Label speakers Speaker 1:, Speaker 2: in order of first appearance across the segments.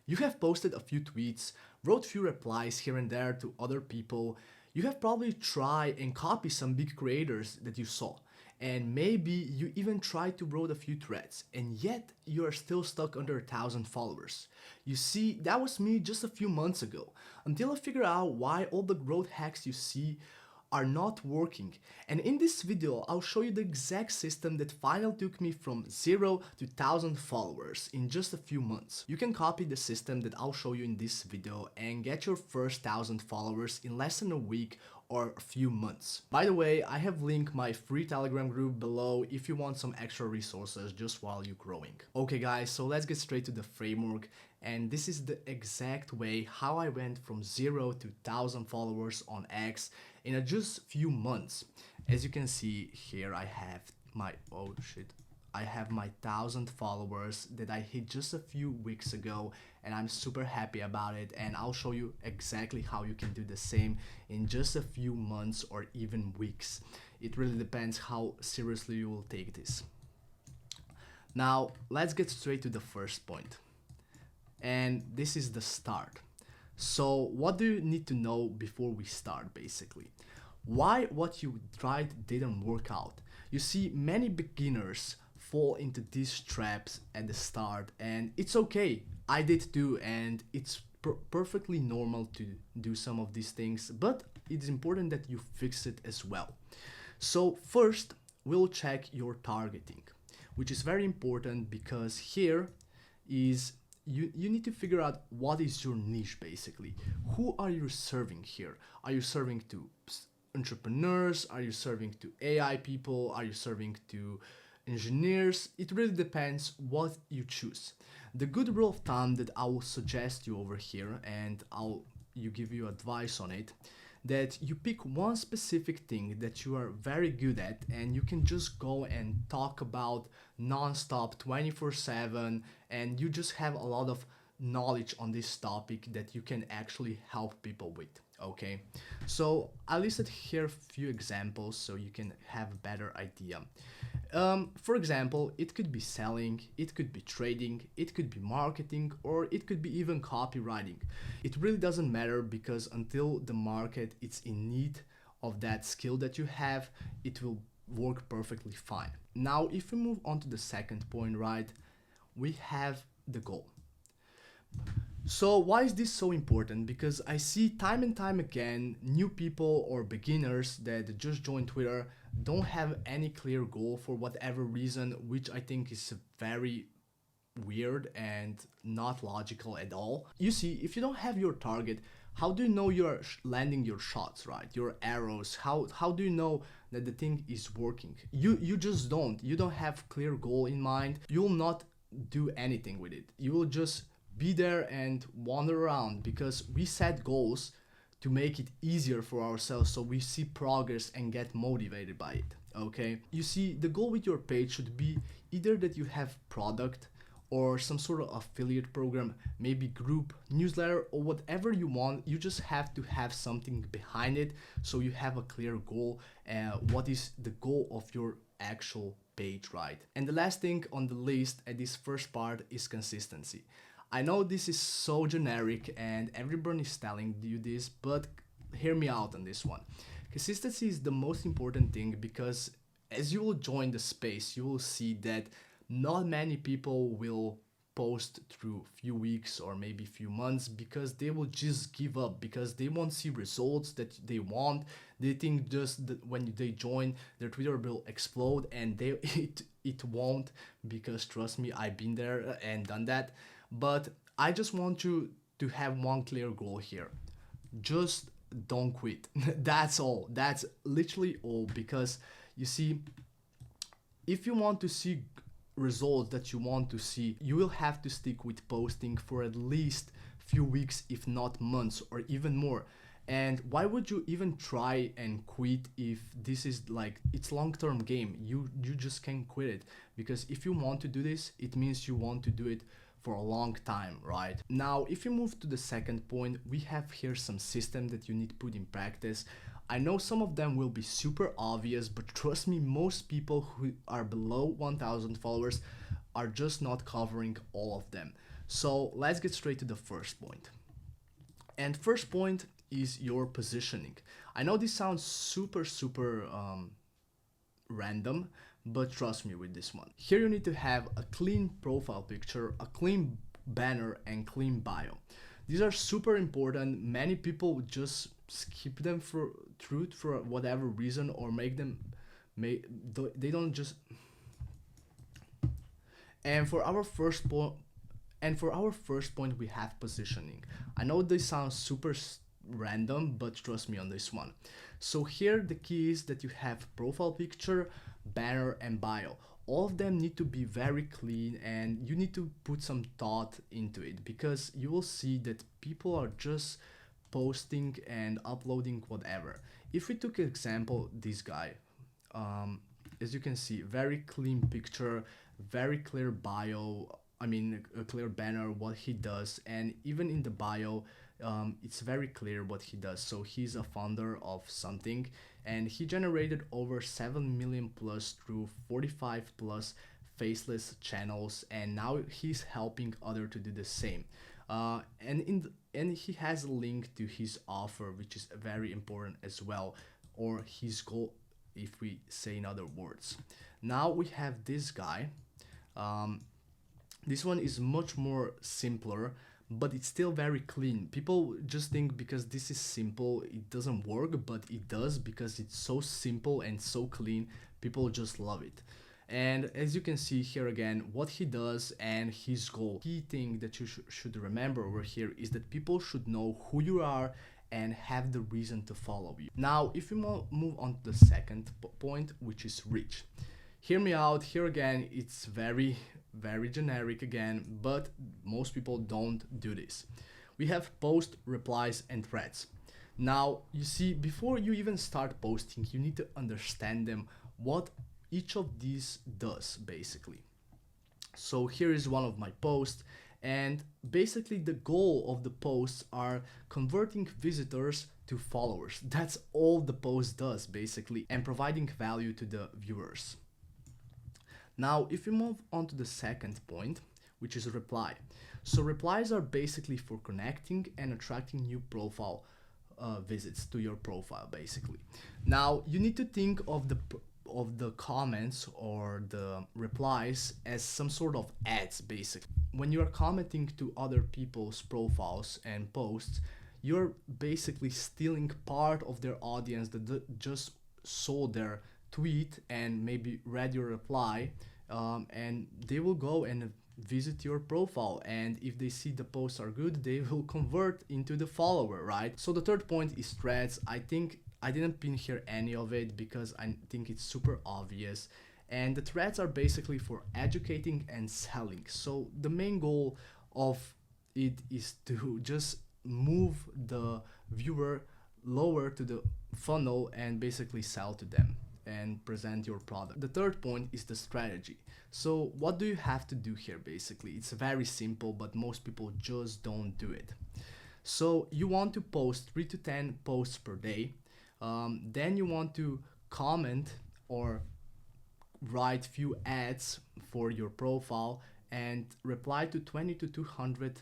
Speaker 1: You have posted a few tweets, wrote few replies here and there to other people. You have probably tried and copy some big creators that you saw. And maybe you even tried to wrote a few threads, and yet you are still stuck under 1,000 followers. You see, that was me just a few months ago, until I figured out why all the growth hacks you see are not working. And in this video, I'll show you the exact system that finally took me from 0 to 1,000 followers in just a few months. You can copy the system that I'll show you in this video and get your first 1,000 followers in less than a week or a few months. By the way, I have linked my free Telegram group below if you want some extra resources just while you're growing. Okay guys, so let's get straight to the framework, and this is the exact way how I went from 0 to 1,000 followers on X in just few months. As you can see here, I have my, I have my 1,000 followers that I hit just a few weeks ago, and I'm super happy about it, and I'll show you exactly how you can do the same in just a few months or even weeks. It really depends how seriously you will take this. Now let's get straight to the first point, and this is the start. So what do you need to know before we start? Basically, why what you tried didn't work out. You see, many beginners fall into these traps at the start, and it's okay. I did too, and it's perfectly normal to do some of these things, but it's important that you fix it as well. So first, we'll check your targeting, which is very important because here is you need to figure out what is your niche basically. Who are you serving here? Are you serving to entrepreneurs? Are you serving to AI people? Are you serving to engineers? It really depends what you choose. The good rule of thumb that I will suggest you over here, and give you advice on it, that you pick one specific thing that you are very good at, and you can just go and talk about non-stop 24/7, and you just have a lot of knowledge on this topic that you can actually help people with. Okay, so I listed here a few examples so you can have a better idea. For example, it could be selling, it could be trading, it could be marketing, or it could be even copywriting. It really doesn't matter, because until the market is in need of that skill that you have, it will work perfectly fine. Now, if we move on to the second point, right, we have the goal. So why is this so important? Because I see time and time again new people or beginners that just joined Twitter don't have any clear goal for whatever reason, which I think is very weird and not logical at all. You see, if you don't have your target, how do you know you're landing your shots, right? Your arrows, how do you know that the thing is working? You just don't. You don't have clear goal in mind. You will not do anything with it. You will just be there and wander around, because we set goals to make it easier for ourselves so we see progress and get motivated by it. Okay, you see, the goal with your page should be either that you have product or some sort of affiliate program, maybe group, newsletter, or whatever you want. You just have to have something behind it so you have a clear goal. What is the goal of your actual page, right? And the last thing on the list at this first part is consistency. I know this is so generic and everyone is telling you this, but hear me out on this one. Consistency is the most important thing, because as you will join the space, you will see that not many people will post through few weeks or maybe few months, because they will just give up, because they won't see results that they want. They think just that when they join, their Twitter will explode, and it won't, because trust me, I've been there and done that. But I just want you to have one clear goal here. Just don't quit. That's all. That's literally all. Because you see, if you want to see results that you want to see, you will have to stick with posting for at least few weeks, if not months, or even more. And why would you even try and quit if this is like, it's long-term game? You just can't quit it, because if you want to do this, it means you want to do it for a long time, right? Now, if you move to the second point, we have here some system that you need to put in practice. I know some of them will be super obvious, but trust me, most people who are below 1,000 followers are just not covering all of them. So let's get straight to the first point. And first point is your positioning. I know this sounds super random, but trust me with this one. Here you need to have a clean profile picture, a clean banner, and clean bio. These are super important. Many people just skip them for whatever reason, or make them they don't just. And for our first point, we have positioning. I know this sounds random, but trust me on this one. So here the key is that you have profile picture, banner, and bio. All of them need to be very clean, and you need to put some thought into it, because you will see that people are just posting and uploading whatever. If we took an example, this guy, as you can see, very clean picture, very clear bio, I mean a clear banner, what he does, and even in the bio, it's very clear what he does. So he's a founder of something, and he generated over 7 million plus through 45 plus faceless channels, and now he's helping other to do the same. And he has a link to his offer, which is very important as well, or his goal, if we say in other words. Now we have this guy. This one is much more simpler, but it's still very clean. People just think because this is simple, it doesn't work, but it does, because it's so simple and so clean. People just love it. And as you can see here again, what he does and his goal. Key thing that you should remember over here is that people should know who you are and have the reason to follow you. Now, if we move on to the second point, which is reach. Hear me out. Here again, it's very generic again, but most people don't do this. We have post, replies, and threads. Now, you see, before you even start posting, you need to understand them, what each of these does, basically. So here is one of my posts, and basically the goal of the posts are converting visitors to followers. That's all the post does, basically, and providing value to the viewers. Now, if we move on to the second point, which is reply. So replies are basically for connecting and attracting new profile visits to your profile, basically. Now, you need to think of the comments or the replies as some sort of ads, basically. When you are commenting to other people's profiles and posts, you're basically stealing part of their audience that just saw their tweet and maybe read your reply, and they will go and visit your profile, and if they see the posts are good, they will convert into the follower, right? So the third point is threads. I think I didn't pin here any of it because I think it's super obvious, and the threads are basically for educating and selling. So the main goal of it is to just move the viewer lower to the funnel and basically sell to them and present your product. The third point is the strategy. So what do you have to do here? Basically, it's very simple, but most people just don't do it. So you want to post 3 to 10 posts per day. Then you want to comment or write few ads for your profile and reply to 20 to 200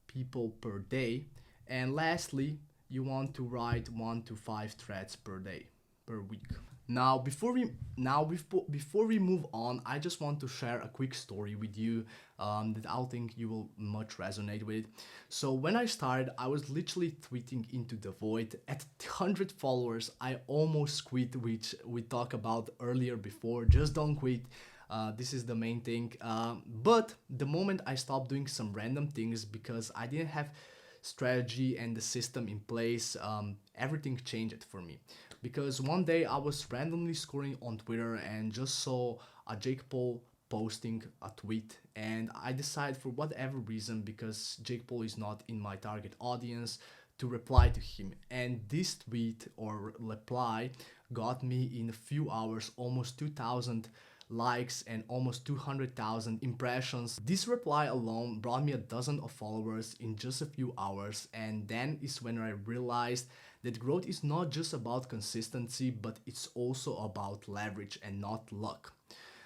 Speaker 1: people per day. And lastly, you want to write 1 to 5 threads per day, per week. Now, before we move on, I just want to share a quick story with you that I think you will much resonate with. So when I started, I was literally tweeting into the void. At 100 followers, I almost quit, which we talked about earlier before. Just don't quit. This is the main thing. But the moment I stopped doing some random things because I didn't have strategy and the system in place, everything changed for me. Because one day I was randomly scrolling on Twitter and just saw a Jake Paul posting a tweet, and I decided, for whatever reason, because Jake Paul is not in my target audience, to reply to him. And this tweet or reply got me in a few hours almost 2,000 likes and almost 200,000 impressions. This reply alone brought me a dozen of followers in just a few hours, and then is when I realized that growth is not just about consistency, but it's also about leverage and not luck.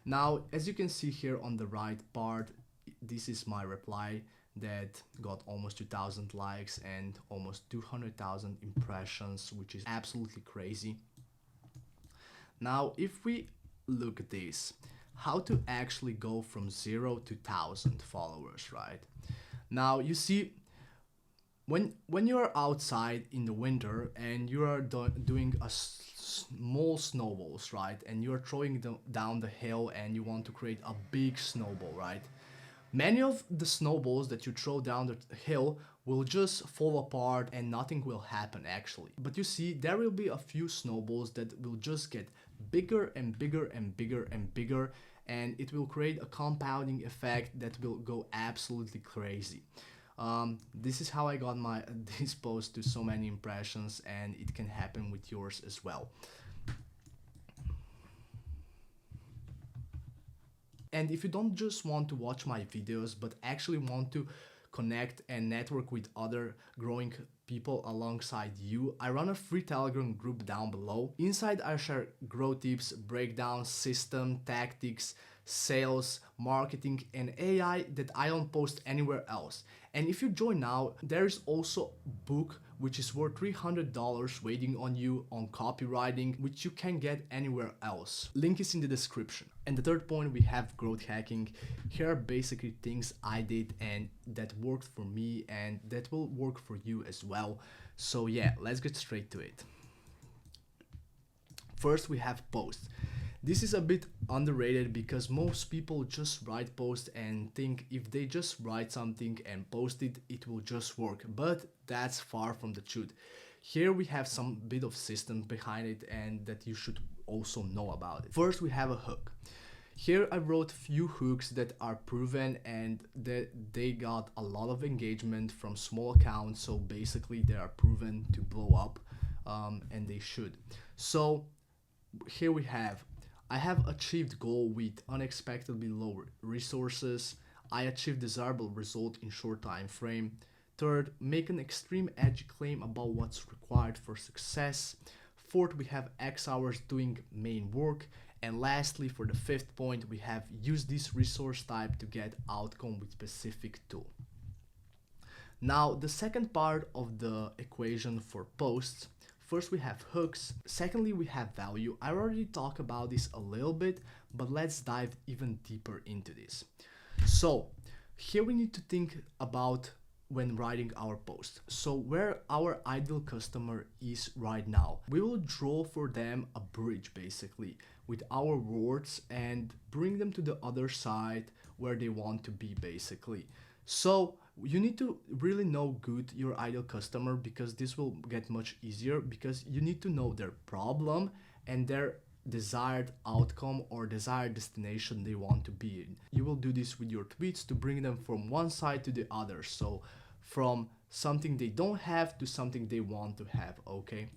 Speaker 1: Now, as you can see here on the right part, this is my reply that got almost 2,000 likes and almost 200,000 impressions, which is absolutely crazy. Now, if we look at this, how to actually go from 0 to 1,000 followers, right? Now, you see, when you are outside in the winter and you are doing a small snowballs, right, and you are throwing them down the hill and you want to create a big snowball, right, many of the snowballs that you throw down the hill will just fall apart and nothing will happen actually. But you see, there will be a few snowballs that will just get bigger and bigger and bigger and bigger, and it will create a compounding effect that will go absolutely crazy. This is how I got this post to so many impressions, and it can happen with yours as well. And if you don't just want to watch my videos, but actually want to connect and network with other growing people alongside you, I run a free Telegram group down below. Inside I share growth tips, breakdowns, system, tactics, sales, marketing, and AI that I don't post anywhere else. And if you join now, there is also a book which is worth $300 waiting on you on copywriting, which you can get anywhere else. Link is in the description. And the third point, we have growth hacking. Here are basically things I did and that worked for me and that will work for you as well. So yeah, let's get straight to it. First, we have posts. This is a bit underrated because most people just write posts and think if they just write something and post it, it will just work. But that's far from the truth. Here we have some bit of system behind it and that you should also know about it. First, we have a hook. Here I wrote few hooks that are proven and that they got a lot of engagement from small accounts. So basically they are proven to blow up, and they should. So here we have, I have achieved goal with unexpectedly low resources. I achieved desirable result in short time frame. Third, make an extreme edgy claim about what's required for success. Fourth, we have X hours doing main work. And lastly, for the fifth point, we have use this resource type to get outcome with specific tool. Now, the second part of the equation for posts. First, we have hooks. Secondly, we have value. I already talked about this a little bit, but let's dive even deeper into this. So here we need to think about when writing our post. So where our ideal customer is right now, we will draw for them a bridge basically with our words and bring them to the other side where they want to be basically. So you need to really know good your ideal customer because this will get much easier because you need to know their problem and their desired outcome or desired destination they want to be in. You will do this with your tweets to bring them from one side to the other. So from something they don't have to something they want to have, okay?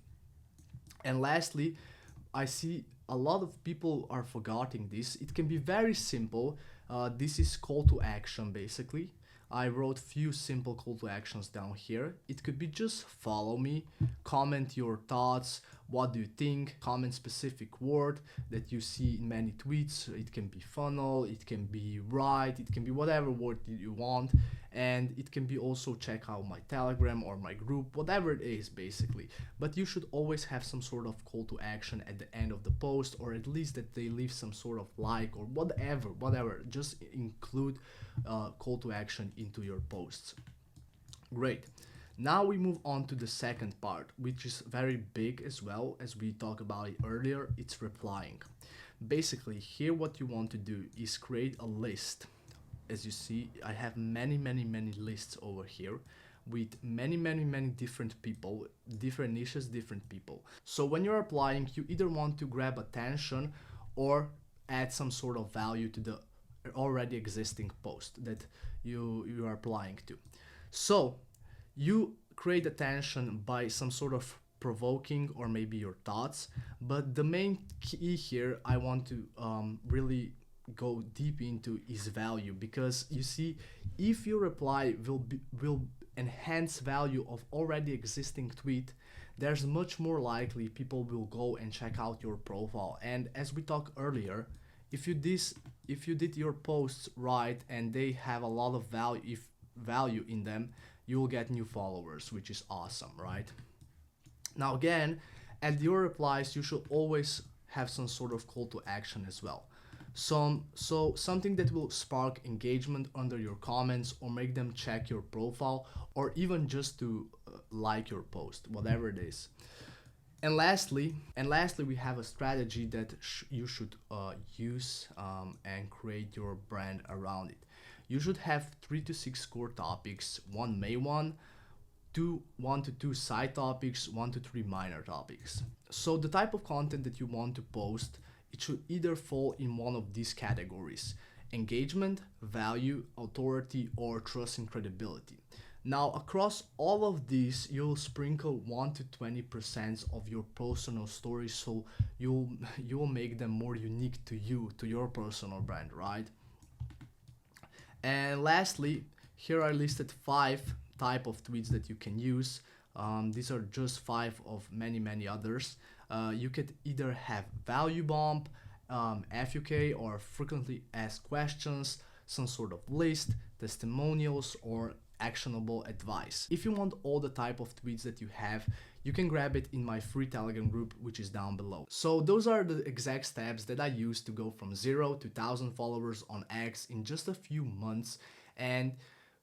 Speaker 1: And lastly, I see a lot of people are forgetting this. It can be very simple. This is call to action basically. I wrote few simple call to actions down here. It could be just follow me, comment your thoughts, what do you think, comment specific word that you see in many tweets. It can be funnel, it can be right, it can be whatever word you want. And it can be also check out my Telegram or my group, whatever it is basically. But you should always have some sort of call to action at the end of the post, or at least that they leave some sort of like or whatever. Just include call to action into your posts. Great. Now we move on to the second part, which is very big as well, as we talked about it earlier. It's replying. Basically, here what you want to do is create a list. As you see, I have many lists over here with many different people, different niches, different people. So when you're applying, you either want to grab attention or add some sort of value to the already existing post that you are applying to. So you create attention by some sort of provoking or maybe your thoughts, but the main key here I want to really go deep into is value, because you see, if your reply will enhance value of already existing tweet, there's much more likely people will go and check out your profile. And as we talked earlier, if you did your posts right and they have a lot of value, if value in them, you will get new followers, which is awesome, right? Now again, at your replies, you should always have some sort of call to action as well. So something that will spark engagement under your comments or make them check your profile or even just to like your post, whatever it is. And lastly, we have a strategy that you should use and create your brand around it. You should have 3 to 6 core topics, one main one, 1 to 2 side topics, 1 to 3 minor topics. So the type of content that you want to post, it should either fall in one of these categories: engagement, value, authority, or trust and credibility. Now, across all of these, you'll sprinkle 1 to 20% of your personal stories, so you'll make them more unique to you, to your personal brand, right? And lastly, here I listed 5 type of tweets that you can use. These are just 5 of many others. You could either have value bomb, FUK, or frequently asked questions, some sort of list, testimonials, or actionable advice. If you want all the type of tweets that you have, you can grab it in my free Telegram group, which is down below. So those are the exact steps that I used to go from 0 to 1,000 followers on X in just a few months. And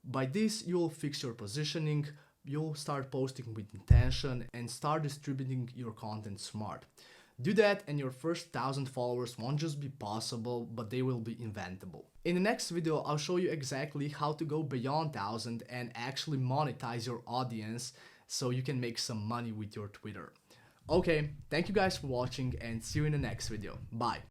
Speaker 1: by this, you'll fix your positioning, you'll start posting with intention, and start distributing your content smart. Do that and your first 1,000 followers won't just be possible, but they will be inventable. In the next video, I'll show you exactly how to go beyond 1,000 and actually monetize your audience so you can make some money with your Twitter. Okay, thank you guys for watching and see you in the next video. Bye.